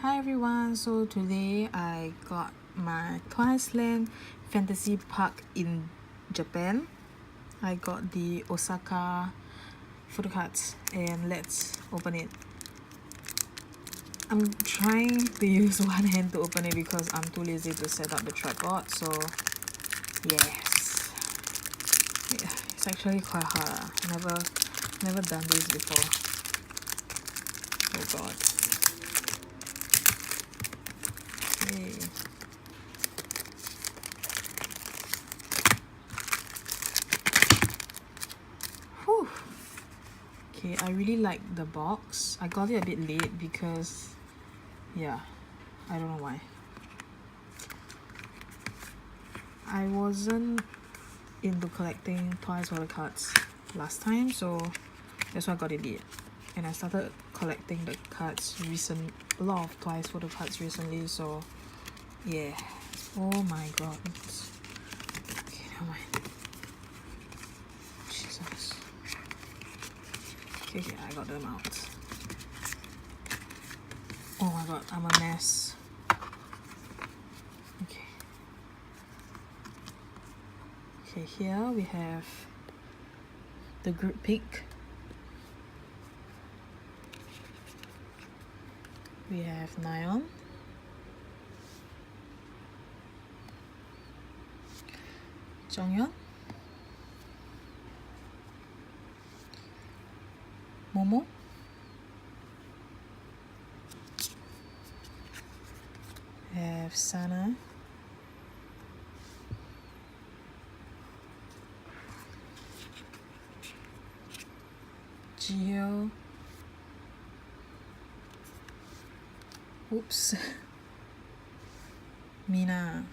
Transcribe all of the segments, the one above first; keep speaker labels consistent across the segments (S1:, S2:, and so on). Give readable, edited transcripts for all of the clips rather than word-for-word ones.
S1: Hi everyone, so today I got my Twiceland Fantasy Park in Japan. I got the Osaka photo cards and let's open it. I'm trying to use one hand to open it because I'm too lazy to set up the tripod, so yes. Yeah, it's actually quite hard. Never done this before. Oh god. Okay. Whew. Okay, I really like the box. I got it a bit late because, yeah, I don't know why. I wasn't into collecting Twice photo cards last time, so that's why I got it late. And I started collecting the cards a lot of Twice photo cards recently, so yeah. Oh my god. Okay, never mind. Jesus. Okay, I got them out. Oh my god, I'm a mess. Okay. Okay, here we have the group pick. We have Nyan, Jonghyun, Momo, we have Sana, Jihyo, oops, Mina,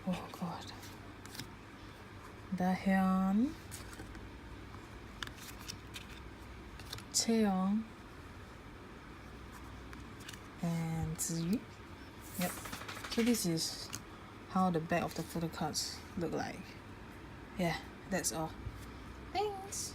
S1: oh god, Dahyun, Chaeyoung, and Ziyu. Yep, so this is how the back of the photo cards look like. Yeah, that's all. Thanks.